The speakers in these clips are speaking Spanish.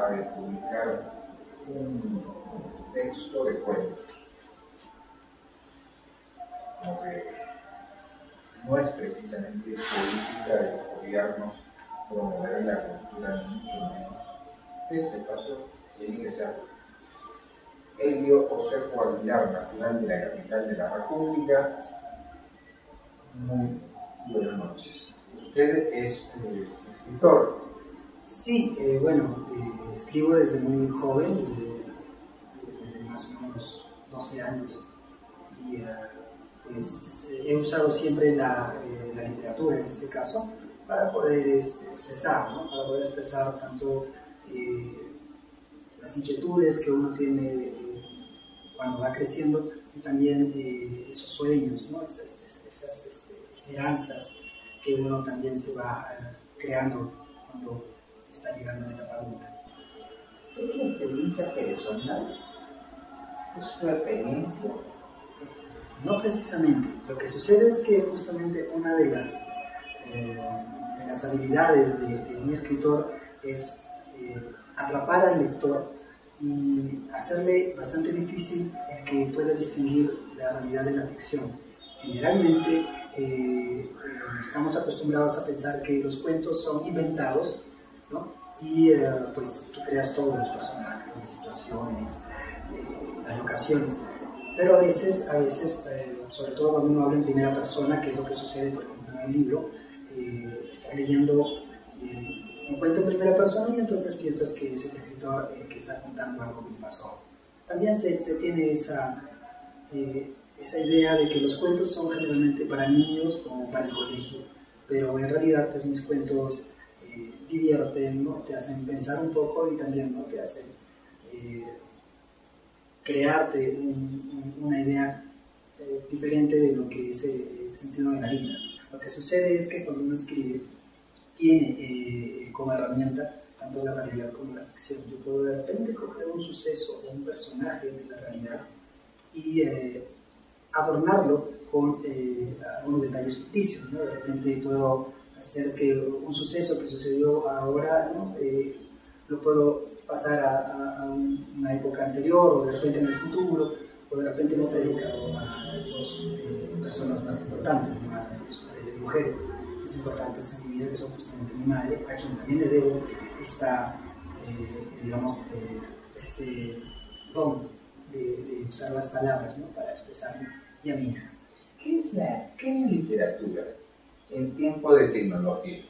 acaba de publicar un texto de cuentos, como que no es precisamente política de los gobiernos promover la cultura, ni mucho menos. Este paso tiene que ser Elio Osejo Aguilar, natural de la capital de la República. Muy buenas noches. Usted es escritor. Sí, bueno, escribo desde muy joven, desde más o menos 12 años, y pues he usado siempre la literatura en este caso para poder expresar, ¿no? Para poder expresar tanto las inquietudes que uno tiene cuando va creciendo y también esos sueños, ¿no? Esas esperanzas que uno también se va creando cuando está llegando a la etapa adulta. ¿Es una experiencia personal? ¿Es su experiencia? No precisamente. Lo que sucede es que justamente una de las habilidades de un escritor es atrapar al lector y hacerle bastante difícil el que pueda distinguir la realidad de la ficción. Generalmente estamos acostumbrados a pensar que los cuentos son inventados, ¿no? Y pues tú creas todos los personajes, las situaciones, las locaciones, pero a veces sobre todo cuando uno habla en primera persona, que es lo que sucede por ejemplo en el libro, está leyendo un cuento en primera persona y entonces piensas que es el escritor que está contando algo que pasó. También se tiene esa idea de que los cuentos son generalmente para niños o para el colegio, pero en realidad pues mis cuentos divierten, ¿no? Te hacen pensar un poco y también, ¿no? Te hacen crearte una idea diferente de lo que es el sentido de la vida. Lo que sucede es que cuando uno escribe tiene como herramienta tanto la realidad como la ficción. Yo puedo de repente coger un suceso o un personaje de la realidad y adornarlo con algunos detalles ficticios, ¿no? De repente puedo hacer que un suceso que sucedió ahora, ¿no? Lo puedo pasar a una época anterior o de repente en el futuro, o de repente no está dedicado a las dos personas más importantes, ¿no? A las dos mujeres más importantes en mi vida, que son justamente mi madre, a quien también le debo este don de usar las palabras, ¿no? Para expresarme, y a mi hija. ¿Qué es la literatura en tiempo de tecnología?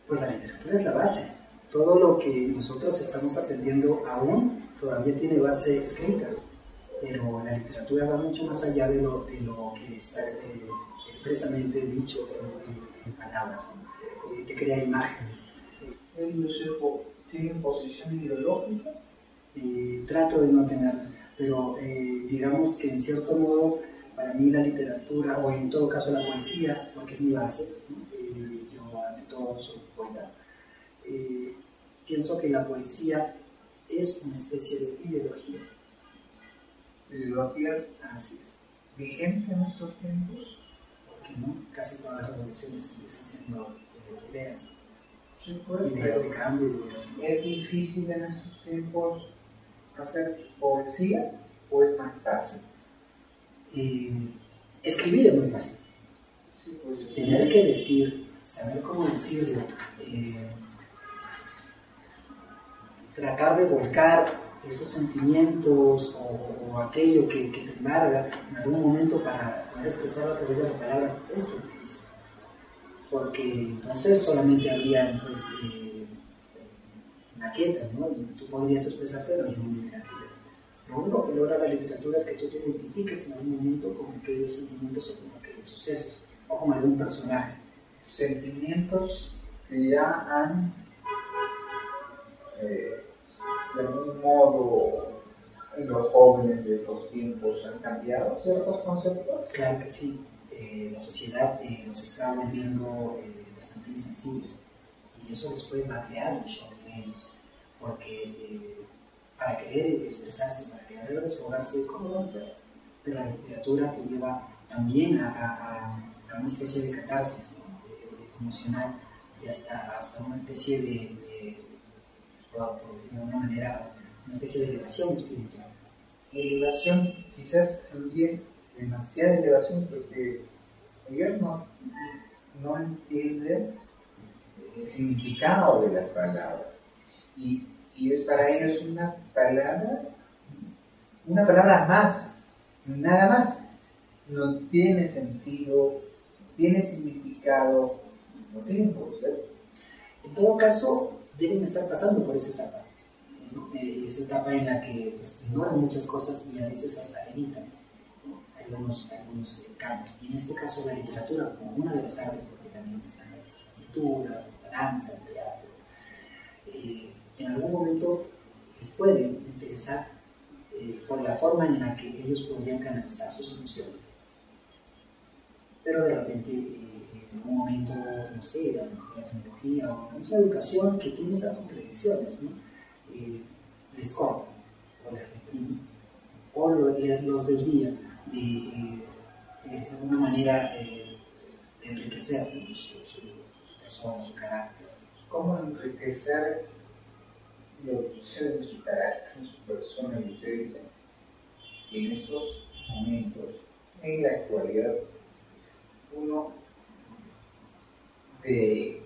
Pues la literatura es la base. Todo lo que nosotros estamos aprendiendo aún todavía tiene base escrita, pero la literatura va mucho más allá de lo que está expresamente dicho en palabras, ¿no? Te crea imágenes. ¿El Osejo tiene posición ideológica? Trato de no tenerla, pero digamos que en cierto modo para mí la literatura, o en todo caso la poesía, porque es mi base, ¿no? Yo ante todo soy poeta, pienso que la poesía es una especie de ideología. ¿Ideología? Así es. ¿Vigente en estos tiempos? Porque no, casi todas las revoluciones empiezan siendo ideas. Sí, pues, ideas de cambio. ¿Es difícil en estos tiempos hacer poesía o es más fácil? Escribir es muy fácil. Sí, pues, tener que decir, saber cómo decirlo, tratar de volcar esos sentimientos o aquello que te embarga en algún momento para poder expresarlo a través de las palabras, es muy difícil. Porque entonces solamente habría pues, maquetas, ¿no? Tú podrías expresarte de la misma manera que yo. Lo único que logra la literatura es que tú te identifiques en algún momento con aquellos sentimientos o con aquellos sucesos, o con algún personaje. Sentimientos que ya han, de algún modo, en los jóvenes de estos tiempos han cambiado ciertos conceptos. Claro que sí. La sociedad nos está volviendo bastante insensibles y eso después va a crear un shock en ellos, porque para querer expresarse, para querer desfogarse, ¿cómo lo vamos a hacer? Pero la literatura te lleva también a una especie de catarsis, ¿no? Emocional, y hasta una especie de por decirlo de alguna manera, una especie de elevación espiritual. Elevación, quizás también demasiada elevación, porque ellos no entienden el significado de la palabra. Y es para ellos una palabra más, nada más. No tiene sentido, tiene significado, no tiene concepto. En todo caso, deben estar pasando por esa etapa, ¿no? Esa etapa en la que pues, ignoran muchas cosas y a veces hasta evitan, ¿no? algunos campos. Y en este caso la literatura como una de las artes, porque también está la pintura, la danza, el teatro, en algún momento les puede interesar por la forma en la que ellos podrían canalizar sus emociones. Pero de repente, en algún momento, no sé, a lo mejor la tecnología o la misma educación que tiene esas contradicciones, ¿no? Les corta o les reprime o los desvía de una manera de enriquecer, ¿no? su persona, su carácter. ¿Cómo enriquecer lo que sucede en su carácter, en su persona? Y usted dice, si en estos momentos, en la actualidad, uno de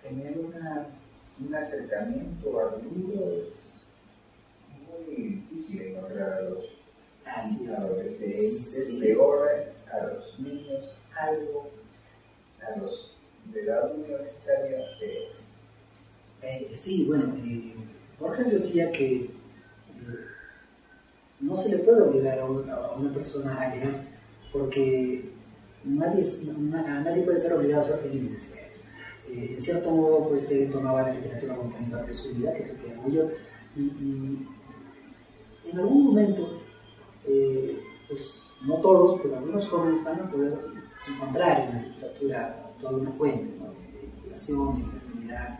tener un acercamiento al libro es muy difícil encontrar a los adolescentes, sí. Peor a los niños, algo, a los de la universitaria. Sí, bueno, Borges decía que no se le puede obligar a una persona a leer porque nadie puede ser obligado a ser feliz, decía él. En cierto modo, pues él tomaba la literatura como también parte de su vida, que es lo que hago yo, y en algún momento, pues no todos, pero algunos jóvenes van a poder encontrar en la literatura toda una fuente, ¿no? de inspiración, de creatividad,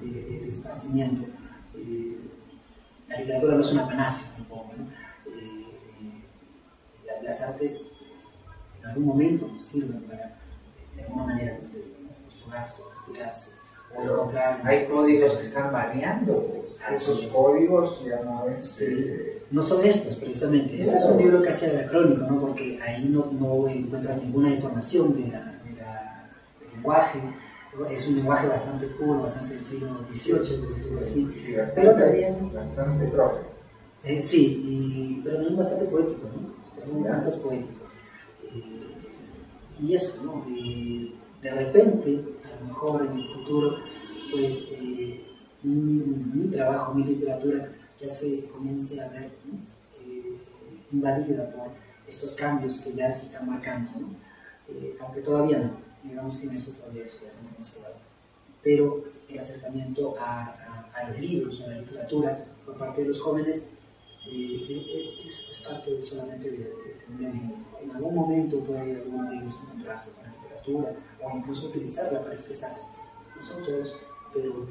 de esparcimiento. La literatura no es una panacea tampoco, ¿no? Las artes en algún momento sirven para, de alguna manera, explorarse o inspirarse o encontrar. Hay códigos que están variando, pues. Esos códigos ya no es. Sí. No son estos, precisamente. Este es un libro casi anacrónico, ¿no? Porque ahí no encuentran ninguna información del lenguaje. Es un lenguaje bastante puro, bastante del siglo XVIII, por decirlo así. Sí, bastante, pero también. Bastante profe. Sí, pero también bastante poético, ¿no? Son cuentos poéticos. Y eso, ¿no? De repente, a lo mejor en el futuro, pues mi trabajo, mi literatura, ya se comience a ver, ¿no? Invadida por estos cambios que ya se están marcando, ¿no? Aunque todavía no, digamos que en eso todavía es bastante conservador. Pero el acercamiento a los libros, a la literatura, por parte de los jóvenes, es parte solamente de venir. En algún momento puede alguno de ellos encontrarse con la literatura o incluso utilizarla para expresarse. No son todos, pero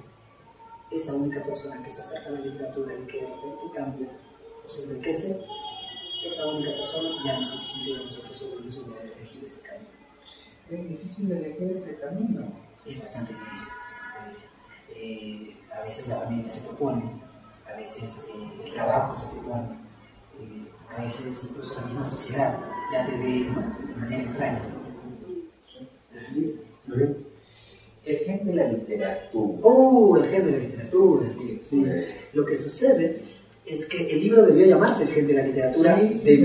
esa única persona que se acerca a la literatura y que de repente cambia o se enriquece, esa única persona ya nos hace sentir a nosotros orgullosos de haber elegido este camino. ¿Es difícil elegir ese camino? Es bastante difícil. A veces la familia se te opone, a veces el trabajo se te opone, a veces incluso la misma sociedad ya te ve, ¿no? De manera extraña. Sí. El gen de la literatura. El gen de la literatura. Sí. Lo que sucede es que el libro debió llamarse El gen de la literatura, desde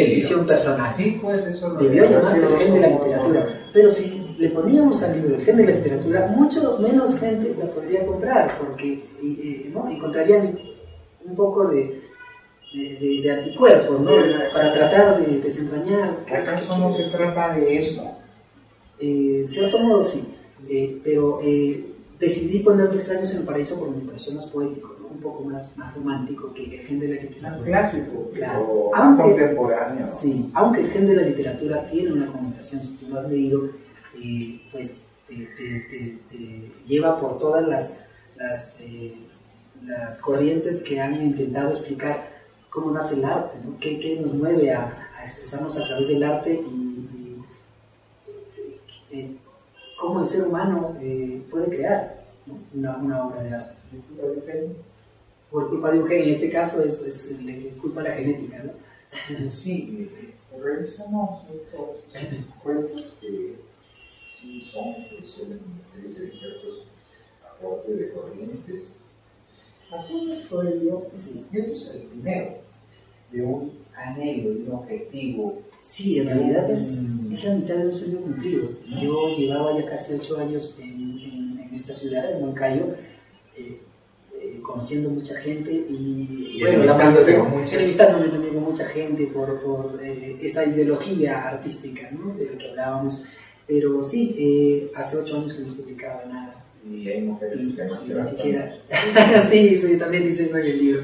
mi visión personal. Sí, pues eso debió llamarse El gen de la literatura. Pero si le poníamos al libro El gen de la literatura, mucho menos gente la podría comprar, porque encontrarían un poco de anticuerpos, ¿no? Para tratar de desentrañar. ¿Acaso no se trata de eso? En cierto modo sí, pero decidí ponerle Extraños en el Paraíso porque me pareció más poético, ¿no? Un poco más romántico que el gen de la literatura. Más clásico, claro. Aunque contemporáneo. Sí, aunque el gen de la literatura tiene una connotación, si tú lo has leído, pues te lleva por todas las corrientes que han intentado explicar cómo nace el arte, ¿no? ¿Qué nos mueve a expresarnos a través del arte y cómo el ser humano puede crear ¿no? Una obra de arte. Por culpa de un gen, en este caso es culpa de la genética, ¿no? Sí, revisamos estos cuentos que sí son, que suelen decir ciertos aportes de corrientes. Algunos fue yo, sí. Yo es el primero, de un anhelo, de un objetivo. Sí, en realidad es la mitad de un sueño cumplido. Yo llevaba ya casi 8 años en esta ciudad, en Huancayo, conociendo mucha gente y bueno, entrevistándome también con mucha gente por esa ideología artística, ¿no? De la que hablábamos. Pero sí, hace 8 años que no publicaba nada. Y hay mujeres que no ni siquiera. Sí, también dice eso en el libro.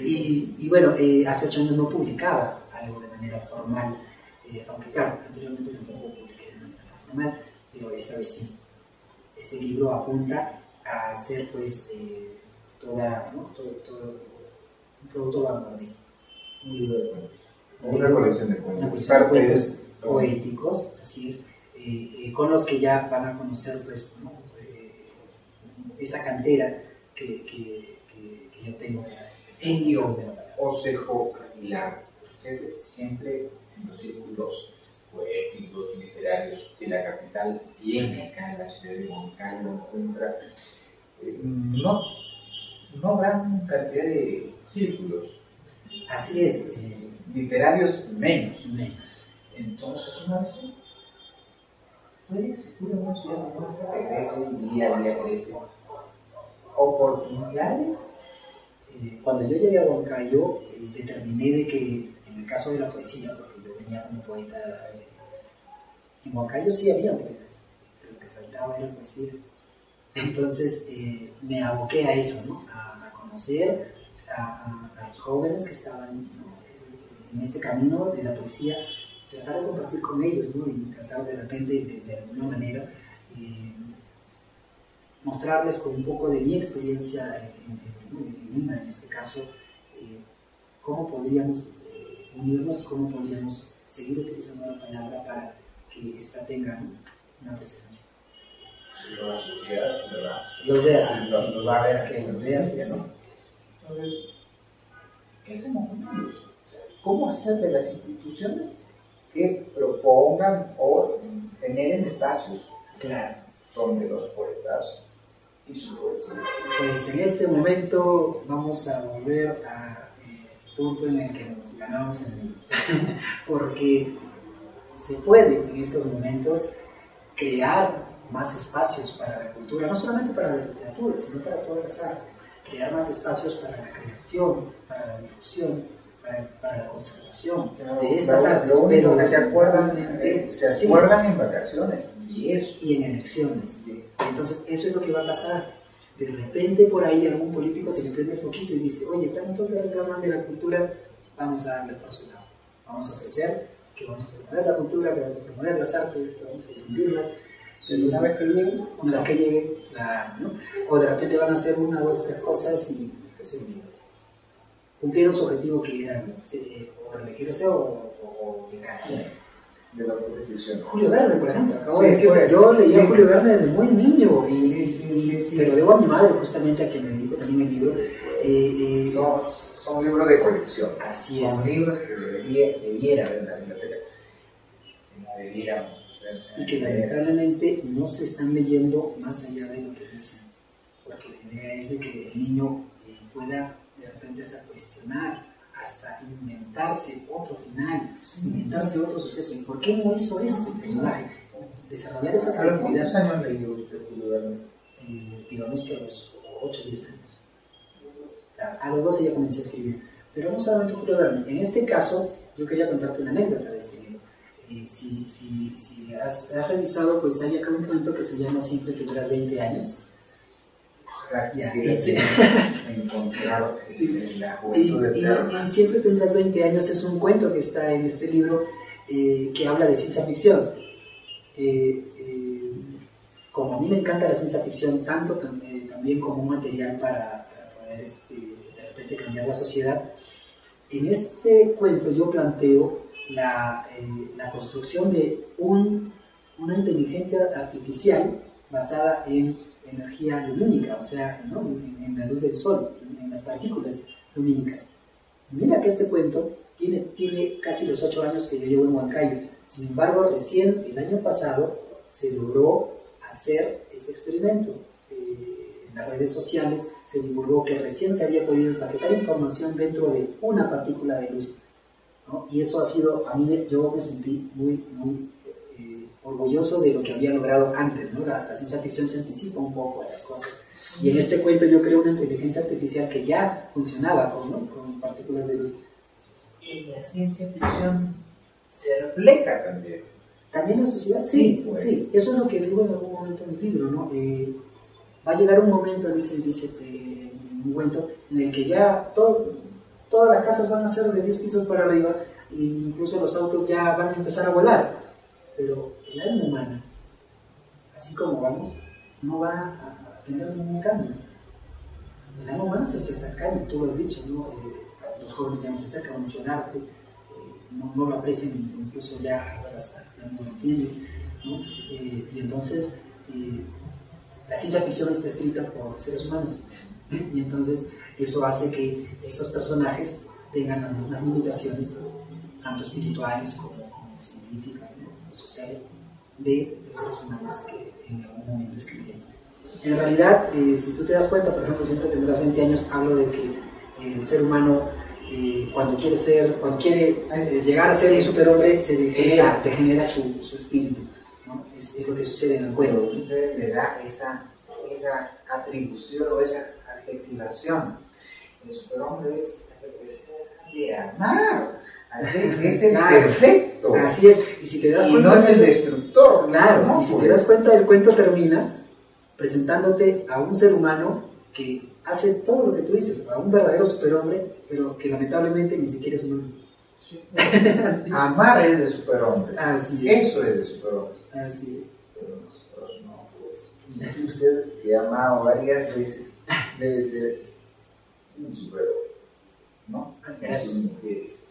Y bueno, hace 8 años no publicaba algo de manera formal, aunque claro, anteriormente tampoco publiqué de manera formal, pero esta vez sí. Este libro apunta a ser pues todo un producto vanguardista. Un libro de cuentos. Una colección de cuentos. Una colección de cuentos poéticos, así es, con los que ya van a conocer pues, ¿no? Esa cantera que yo tengo de la especie. Enio Osejo Aguilar, usted siempre en los círculos poéticos y literarios de la capital, viene acá en la ciudad de Huancayo, encuentra no gran cantidad de círculos. Así es. Literarios menos. Entonces, una vez puede existir en una ciudad como esta que crece y día a día crece. ¿Oportunidades? Cuando yo llegué a Huancayo, determiné de que en el caso de la poesía, porque yo venía como poeta, en Huancayo sí había poetas, pero lo que faltaba era poesía. Entonces me aboqué a eso, ¿no? A conocer a los jóvenes que estaban, ¿no? En este camino de la poesía, tratar de compartir con ellos, ¿no? Y tratar de repente, de alguna manera, mostrarles con un poco de mi experiencia en Lima, en este caso, cómo podríamos unirnos, cómo podríamos seguir utilizando la palabra para que ésta tenga, ¿no? Una presencia. Si la sociedad se lo va. Los ve así. Los va a ver. Que los ve así, ¿no? Entonces, ¿qué hacemos con ellos? ¿Cómo hacer de las instituciones que propongan o generen espacios? Claro. Donde los poetas y su poesía. Pues en este momento vamos a volver al punto en el que nos ganamos en el porque se puede en estos momentos crear más espacios para la cultura, no solamente para la literatura, sino para todas las artes, crear más espacios para la creación, para la difusión, para la conservación de estas artes. Lo único pero que se acuerdan en vacaciones y en elecciones. Sí. Entonces eso es lo que va a pasar. De repente por ahí algún político se le prende el foquito y dice, oye, tanto que reclaman de la cultura, vamos a darle por su lado. Vamos a ofrecer que vamos a promover la cultura, que vamos a promover las artes, que vamos a difundirlas. Y una vez que llegue, ¿no? O de repente van a hacer 1, 2, 3 cosas y cumplieron su objetivo que era o reelegirse o llegar. De la protección. Julio Verne, por ejemplo, acabo de decirte, yo leía a Julio Verne desde muy niño y se lo debo a mi madre, justamente a quien le dedico también el libro. Son libros de colección. Así es. Son libros que debiera haber en la biblioteca. No debiéramos. Y que lamentablemente no se están leyendo más allá de lo que dicen, porque la idea es de que el niño pueda de repente hasta cuestionar, hasta inventarse otro final, inventarse otro suceso. ¿Y por qué no hizo esto el personaje? Desarrollar esa creatividad. ¿Cuántos años leyó usted Julio Verne? Digamos que a los 8 o 10 años. Claro, a los 12 ya comencé a escribir. Pero no solamente Julio Verne. En este caso, yo quería contarte una anécdota de este libro. Si has revisado, pues hay acá un cuento que se llama Siempre tendrás 20 años. Ya, encontrar la juventud y Siempre tendrás 20 años es un cuento que está en este libro que habla de ciencia ficción. Como a mí me encanta la ciencia ficción, tanto también como un material para poder de repente cambiar la sociedad, en este cuento yo planteo la construcción de una inteligencia artificial basada en energía lumínica, o sea, ¿no? en la luz del sol, en las partículas lumínicas. Y mira que este cuento tiene casi los 8 años que yo llevo en Huancayo. Sin embargo, recién el año pasado se logró hacer ese experimento. En las redes sociales se divulgó que recién se había podido empaquetar información dentro de una partícula de luz, ¿no? Y eso ha sido, yo me sentí muy orgulloso de lo que había logrado antes, ¿no? La ciencia ficción se anticipa un poco a las cosas. Y en este cuento yo creo una inteligencia artificial que ya funcionaba con partículas de luz. Y la ciencia ficción se refleja también. ¿También la sociedad? Sí, pues. Sí, eso es lo que digo en algún momento en el libro, ¿no? Va a llegar un momento, dice un cuento, en el que ya todas las casas van a ser de 10 pisos para arriba, e incluso los autos ya van a empezar a volar, pero el alma humana, así como vamos, no va a tener ningún cambio. El alma humana se está estancando, tú lo has dicho, ¿no? Los jóvenes ya no se acercan mucho al arte, no lo aprecian, incluso ya hasta ya no lo entienden, ¿no? Y entonces la ciencia ficción está escrita por seres humanos, y entonces eso hace que estos personajes tengan las mismas limitaciones, tanto espirituales como científicas, ¿no? Sociales, de los seres humanos que en algún momento escribieron. En realidad, si tú te das cuenta, por ejemplo, siempre tendrás 20 años, hablo de que el ser humano, cuando quiere llegar a ser un superhombre, se degenera su espíritu, ¿no? Es lo que sucede en el cuento. Usted le da esa atribución o esa adjetivación. El superhombre es de amar, es el perfecto. Así es, y si te das cuenta, no es el destructor. Claro, ¿no? Y si te das cuenta, el cuento termina presentándote a un ser humano que hace todo lo que tú dices, a un verdadero superhombre, pero que lamentablemente ni siquiera es humano. Sí. Amar es de superhombre. Así es. Eso es de superhombre. Así es. Pero nosotros no, pues. Usted, que ha amado varias veces, debe ser un superhombre, ¿no? Gracias. Mujeres.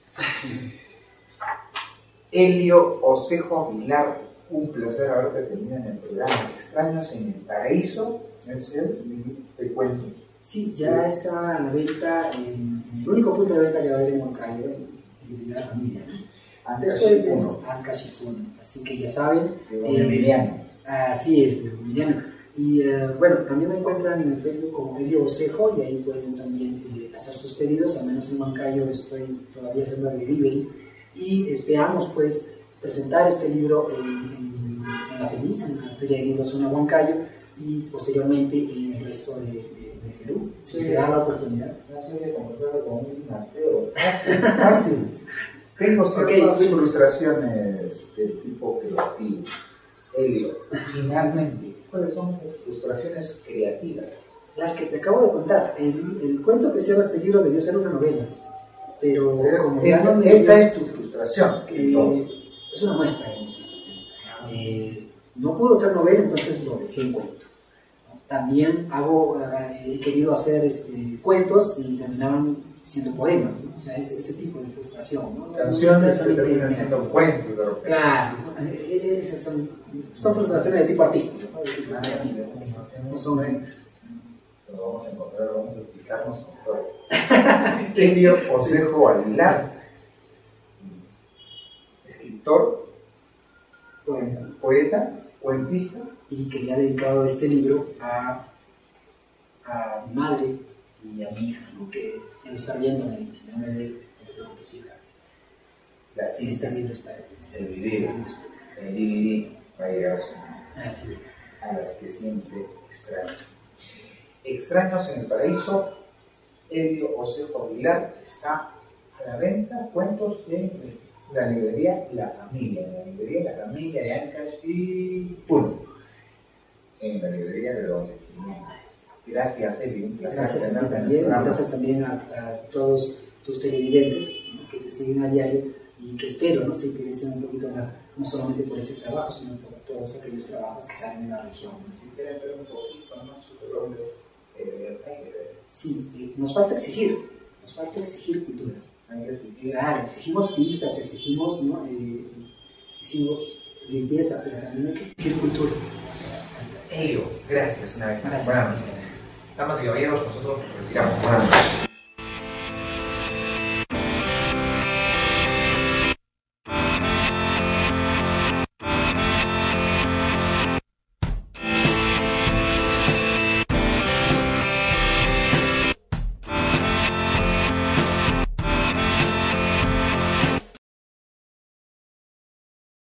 Elio Osejo Aguilar, un placer haberte tenido en el programa. Extraños en el Paraíso, es el libro de cuentos. Sí, ya está a la venta en el único punto de venta que va a haber en Huancayo, en la familia, ¿no? Después de eso, Ancashifuna. Así que ya saben. Emiliano. Así es, de Emiliano. Y bueno, también me encuentran en el Facebook como Elio Osejo, y ahí pueden también hacer sus pedidos. Al menos en Huancayo estoy todavía haciendo el delivery. Y esperamos pues presentar este libro en La Feliz, en la Feria de Libros Zona Huancayo, y posteriormente en el resto de Perú, si se da la oportunidad. No sé, conversar con un Mateo. Fácil. Tengo ciertas frustraciones del tipo creativo. Elio, finalmente, ¿cuáles son las frustraciones creativas? Las que te acabo de contar. El cuento que cierra este libro debió ser una novela, pero como esta es tu frustración. Es una muestra de mi frustración. No pudo ser novela, entonces lo dejé en cuento. También he querido hacer cuentos y terminaban siendo poemas, ¿no? O sea, ese tipo de frustración, ¿no? Canciones que terminan siendo cuentos, pero... Claro, esas son frustraciones de tipo artístico, ¿no? No son... Lo vamos a encontrar, vamos a explicarnos con todo. Elio Osejo Aguilar, escritor, poeta, cuentista, y que le ha dedicado este libro a mi madre y a mi hija, ¿no? Que debe estar viéndome, si no me ve, no te preocupes, hija. Este libro es para ti. El DVD va a llegar Así es. A las que siempre extraño. Extraños en el Paraíso, Elio Osejo Aguilar, está a la venta. Cuentos en la librería La Familia, de Ancash y Puno, en la librería de Don Espinel. Gracias, Elio, un placer. Gracias a ti también, gracias también a todos tus televidentes, ¿no? Que te siguen a diario y que espero, ¿no? Se interesen un poquito más, no solamente por este trabajo, sino por todos aquellos trabajos que salen en la región. Si quieres hacer un poquito más superhombres, sí, nos falta exigir cultura. Claro, exigimos pistas, exigimos, ¿no? Exigimos limpieza, pero también hay que exigir cultura. Elio, gracias una vez más. Gracias. Buenas noches. Damas y caballeros, nosotros nos retiramos. Buenas noches.